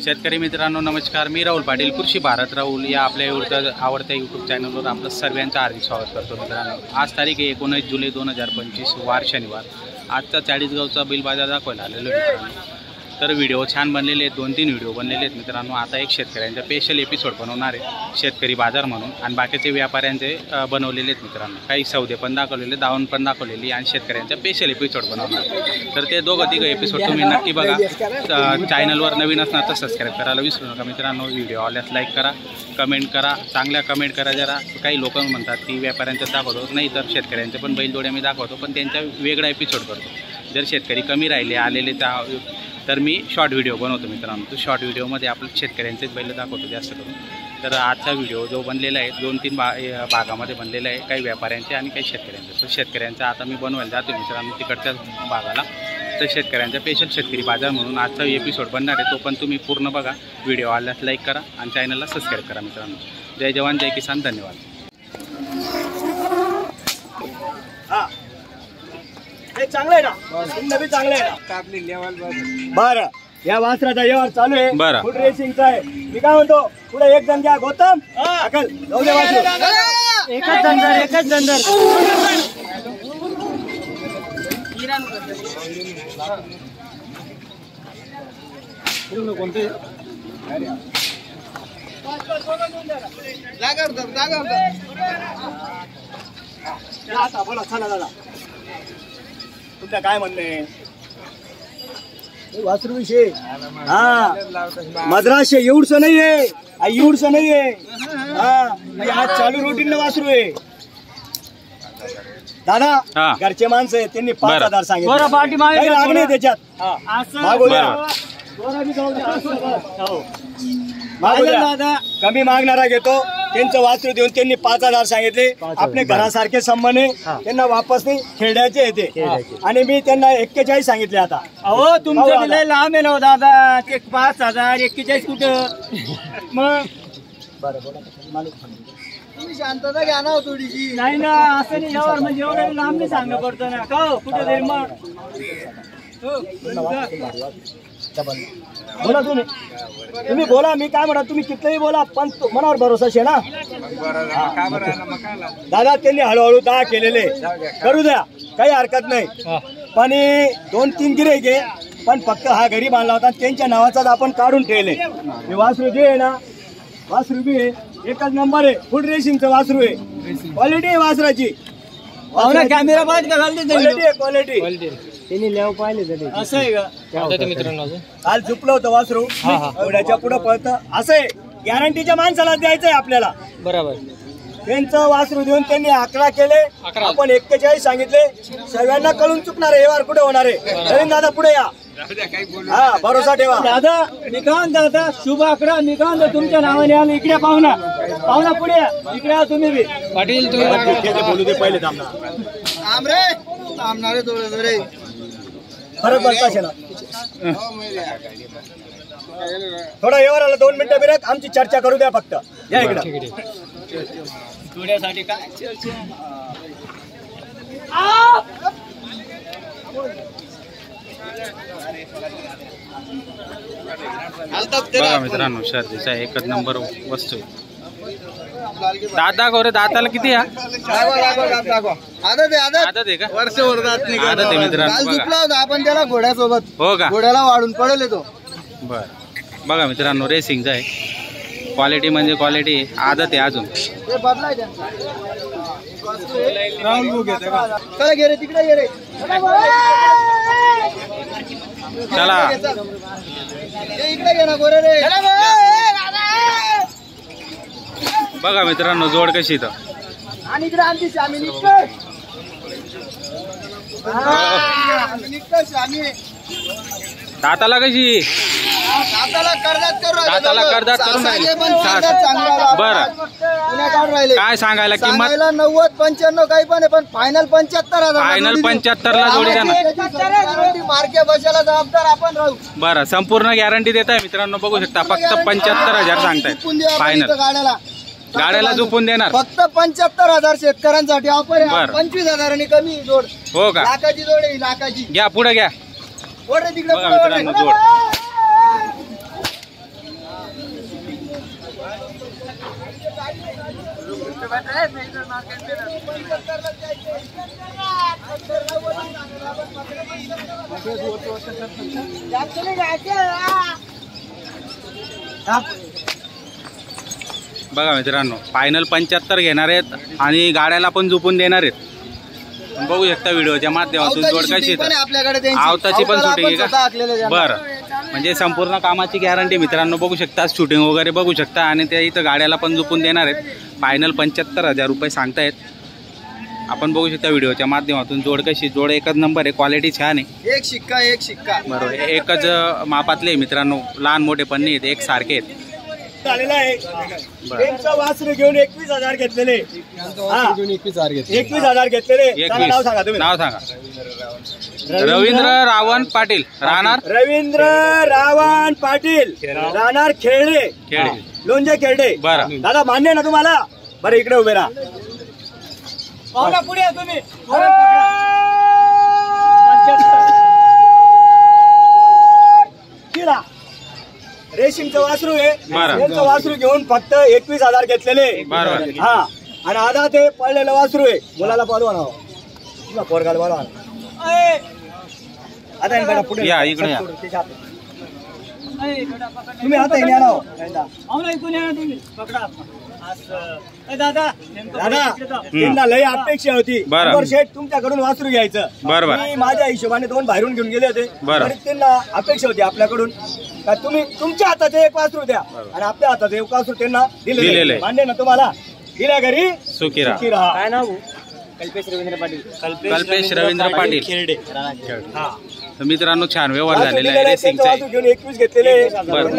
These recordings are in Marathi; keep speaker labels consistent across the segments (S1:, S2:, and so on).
S1: शेतकरी मित्रांनो नमस्कार, मी राहुल पाटील कृषी भारत राहुल या आपल्या आवडत्या यूट्यूब चॅनलवर आपलं सर्वांचं हार्दिक स्वागत करतो। मित्रांनो आज तारीख आहे 19 जुलै 2025 वार शनिवार। आजचा 40 गावचा बिल बाजार दाखवायला आलेलो मित्रांनो। तर व्हिडिओ छान बनलेले आहेत, 2-3 व्हिडिओ बनलेले आहेत मित्रांनो। आता एक शेतकऱ्यांचा स्पेशल एपिसोड बनवणार आहे शेतकरी बाजार म्हणून, आणि बाकीचे व्यापाऱ्यांचे बनवलेले आहेत मित्रांनो। काही सौदे पण दाखवलेले, दावण पण दाखवलेली, आणि शेतकऱ्यांचा स्पेशल एपिसोड बनवणार। तर ते दोघं एपिसोड तुम्ही नक्की बघा। चॅनलवर नवीन असणार तर सबस्क्राईब करायला विसरू नका मित्रांनो। व्हिडिओ आवडल्यास लाईक करा, कमेंट करा, चांगल्या कमेंट करा जरा। काही लोक म्हणतात की व्यापाऱ्यांचं दाखवतो, नाही तर शेतकऱ्यांचे पण बैलजोड्या मी दाखवतो, पण त्यांचा वेगळा एपिसोड करतो। जर शेतकरी कमी राहिले आलेले तर मी शॉर्ट व्हिडिओ बनवतो मित्रांनो। तो शॉर्ट व्हिडिओमध्ये आपल्या शेतकऱ्यांचेच बैल दाखवतो जास्त करून। तर आजचा व्हिडिओ जो बनलेला आहे 2-3 भागामध्ये बनलेला आहे, काही व्यापाऱ्यांचे आणि काही शेतकऱ्यांचे। तर शेतकऱ्यांचा आता मी बनवायला जातो मित्रांनो तिकडच्या भागाला। तर शेतकऱ्यांचा स्पेशल शेतकरी बाजार म्हणून आजचा एपिसोड बनणार आहे, तो पण तुम्ही पूर्ण बघा। व्हिडिओ आवडल्यास लाईक करा आणि चॅनलला सबस्क्राईब करा मित्रांनो। जय जवान जय किसान, धन्यवाद।
S2: चांगलं आहे ना, नवी चांगलं आहे ना आपली लेवल। बरं, या वासराचा व्यवहार चालू आहे,
S1: बरं
S2: फुट रेसिंगचा आहे। मी काय म्हणतो, पुढे एक जण घ्या, गौतम अकल जाऊ दे वासरू। एकच दंडर कोणते बोला, चला दादा तुमचं काय म्हणणे वासरू विषय? हा, मद्रासचे एवढसं नाही आहे, एवढसं नाही आहे। हा, आज चालू रोटीन वासरू आहे दादा। घरचे माणसं आहे, त्यांनी 5,000 सांगितले, लागले त्याच्यात मागू द्या, कमी मागणारा घेतो। त्यांचं वासरू देऊन त्यांनी 5,000 सांगितले। आपले घरासारखे संबंध आहे, त्यांना वापस नाही खेळण्याचे येते, आणि मी त्यांना 41 सांगितले। आता
S3: अहो तुमचं लय लांब आहे ना दादा, ते 5,000 41 कुठं मग?
S2: बरं बोला,
S3: तुम्ही शांतता घ्या ना थोडीशी। नाही ना, असं नाही यावर, म्हणजे एवढं लांब नाही सांगणं पडतं ना का कुठं तरी मग।
S2: बोला तुम्ही बोला, मी काय म्हणा, तुम्ही कितलंही बोला, पण मनावर भरोसा शे ना दादा। त्यांनी हळूहळू 10 केलेले, करू द्या, काही हरकत नाही। पण 2-3 गिऱ्हाईक आहे, पण फक्त हा घरी बांधला होता, त्यांच्या नावाचाच आपण काढून ठेवले। हे वासरू जे आहे ना, वासरू बी आहे, एकच नंबर आहे, फुल रेसिंगचं वासरू आहे, क्वालिटी आहे वासराची।
S3: कॅमेरा बंद
S2: क्वालिटी
S3: त्यांनी लेव पाहिले तरी असं आहे का मित्रांनो?
S2: काल झुपलं होतं वासरू, एवढ्याच्या पुढे पळतं, असं आहे। गॅरंटीच्या माणसाला द्यायचंय आपल्याला,
S3: बरोबर।
S2: त्यांचं वासरू देऊन त्यांनी 11 केले, आपण 41 सांगितले। सर्वांना कळून चुकणार आहे, व्यवहार कुठे होणार आहे? नवीन दादा पुढे या, हा भरोसा ठेवा
S3: दादा। मी काय म्हणतो आता, शुभ 11 मी काय म्हणतो, तुमच्या नावाने आलं इकडे पाहुणा पुढे या, इकडे या तुम्ही बी।
S1: पाटील तुम्ही
S2: बोलू दे पहिले,
S3: थांबणारे थोडे
S2: फरक पडता ना थोडा। व्यवहाराला 2 मिनिटं बिरक, आमची चर्चा करू द्या फक्त, या इकडे
S3: थोड्यासाठी काय
S1: बघा मित्रांनो, शर्दीचा एकच नंबर वस्तू आहे। दादा गोरे, दाताला किती आहे? आदत आहे का?
S3: वर्षभर जात नाही,
S1: आदत आहे मित्रांनो।
S3: झुपला होता आपण त्याला घोड्यासोबत,
S1: हो का?
S3: घोड्याला वाढून पडले तो।
S1: बर, बघा मित्रांनो, रेसिंगचा आहे, क्वालिटी म्हणजे क्वालिटी, आदत आहे अजून।
S3: ते बदलायचं राहुल भाऊ घेते का? चला घे रे, तिकडे घे रे,
S1: चला
S3: इकडे घे ना गोरे रे।
S1: बघा मित्रांनो, जोड कशी तर
S3: आणि इकडे आमची श्यामी
S1: दाताला कशी? दाताला कर्जात करून राहिले। बरं, काय सांगायला किंमत?
S3: 90-95 काही पण आहे, पण फायनल 75,000।
S1: फायनल 75 ला जोडी देणार,
S3: मार्के बसायला जबाबदार आपण राहू।
S1: बरं, संपूर्ण गॅरंटी देत आहे मित्रांनो, बघू शकता। फक्त 75,000 सांगतायत फायनल, गाड्याला झोपून देणार।
S3: फक्त 75,000 शेतकऱ्यांसाठी ऑफर आहे। 25,000 कमी जोड,
S1: हो का?
S3: लाखाची जोड आहे, लाखाची।
S1: घ्या पुढे घ्या,
S3: तिकडे
S1: बघा मित्रांनो जोड। बघा मित्रांनो, फायनल 75 घेणार आहेत आणि गाड्याला पण झोपून देणार आहेत. बघू शकता व्हिडिओच्या माध्यमातून जोड कशी
S3: आपल्याकडे
S1: आवताची पण शूटिंग आहे का? बरं, म्हणजे संपूर्ण कामाची गॅरंटी मित्रांनो. बघू शकता शूटिंग वगैरे बघू शकता आणि त्या इथं गाड्याला पण झोपून देणार आहेत. फायनल 75,000 रुपये सांगतायत. आपण बघू शकता व्हिडिओच्या माध्यमातून जोड कशी. जोड एकच नंबर आहे, क्वालिटी छान आहे.
S3: एक शिक्का
S1: बरोबर, एकच मापातले मित्रांनो, लहान मोठे पण नाही आहेत, एक सारखे आहेत.
S2: झालेला आहे. त्यांचं वासरू घेऊन 21,000 घेतलेले. 21,000 घेतलेले. नाव सांगा तुम्ही.
S1: नाव सांगा. रवींद्र रावण पाटील, राहणार
S2: रवींद्र रावण पाटील, राहणार खेळडे, लोणजे खेळडे.
S1: बरं
S2: दादा मान्य ना तुम्हाला? बरं इकडे उभे राहा. पुढे या तुम्ही. रेशीमचं वासरू आहे. त्यांचं वासरू घेऊन फक्त 21,000 घेतलेले. हा, आणि आता ते पडलेलं वासरू आहे. मुलाला पालवा ना, पोरगाला पालवा. आता पुढे
S1: या, इकडे या.
S2: तुम्ही आता येणार आहो. दादा त्यांना लय अपेक्षा होती. शेठ तुमच्याकडून वासरू घ्यायचं. मी माझ्या हिशोबाने 2 बाहेरून घेऊन गेले होते. त्यांना अपेक्षा होती आपल्याकडून का तुम्ही तुमच्या हातात एक वासरू द्या आणि आपल्या हातात एक वासरू त्यांना दिलेले. मान्य ना तुम्हाला? दिल्या घरी सुखी राहा. काय नाव? कल्पेश रवींद्र पाटील.
S1: कल्पेश रवींद्र पाटील खेळडे. तर मित्रांनो छान व्यवहार झालेला आहे.
S2: रेसिंगचा वासरू घेऊन 21 घेतलेले.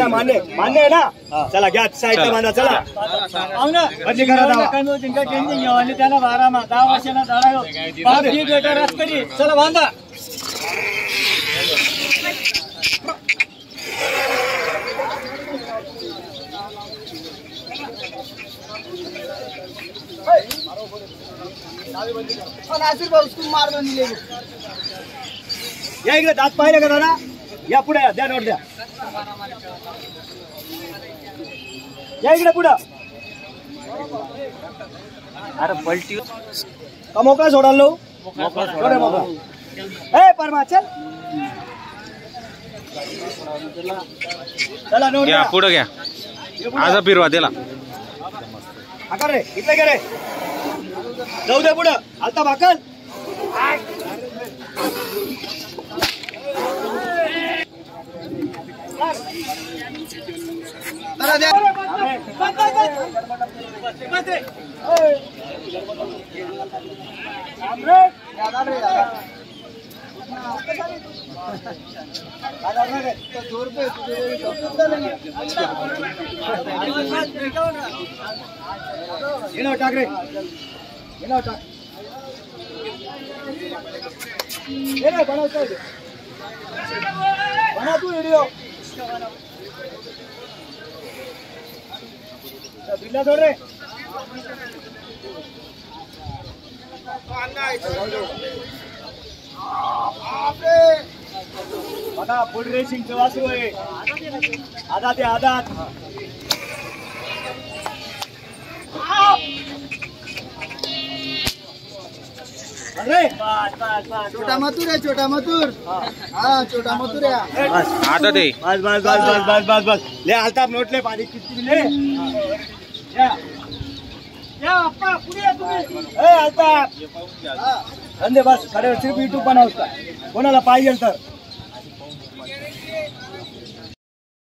S2: मान्य आहे ना? चला घ्या साईडला बांधा. चला बदली करा. त्याला 10 वर्षांना चला बांधा. या इकडे दात पाहिले का दादा? या पुढे या. द्या नोट द्या. या इकडे पुढं.
S1: अरे पलटी
S2: का मोकळा सोडाल लो? मोकळा. ए परमा चल. चला नोट
S1: घ्या, पुढं घ्या. आज फिरवा त्याला.
S2: आकार रे इकडे घे रे. जाऊ दे पुढं. आता भाकल. टाक रे. टाक. बना तू व्हिडिओ. बिल्ला सोड रे. बघा फुल रेसिंगचं वासरू आहे. आदात आहे आदात. छोटा मथुर आहे. छोटा मथुर. हा छोटा मथुर आहे.
S1: आता ते
S2: बस बस बस बस बस बस बस. ले आलताप नोटले पाणी किती ले. या अप्पा पुढे या तुम्ही. ए आलताप धंदे बस खडे सिर्फ यूट्यूब बनवता. कोणाला पाहिजे तर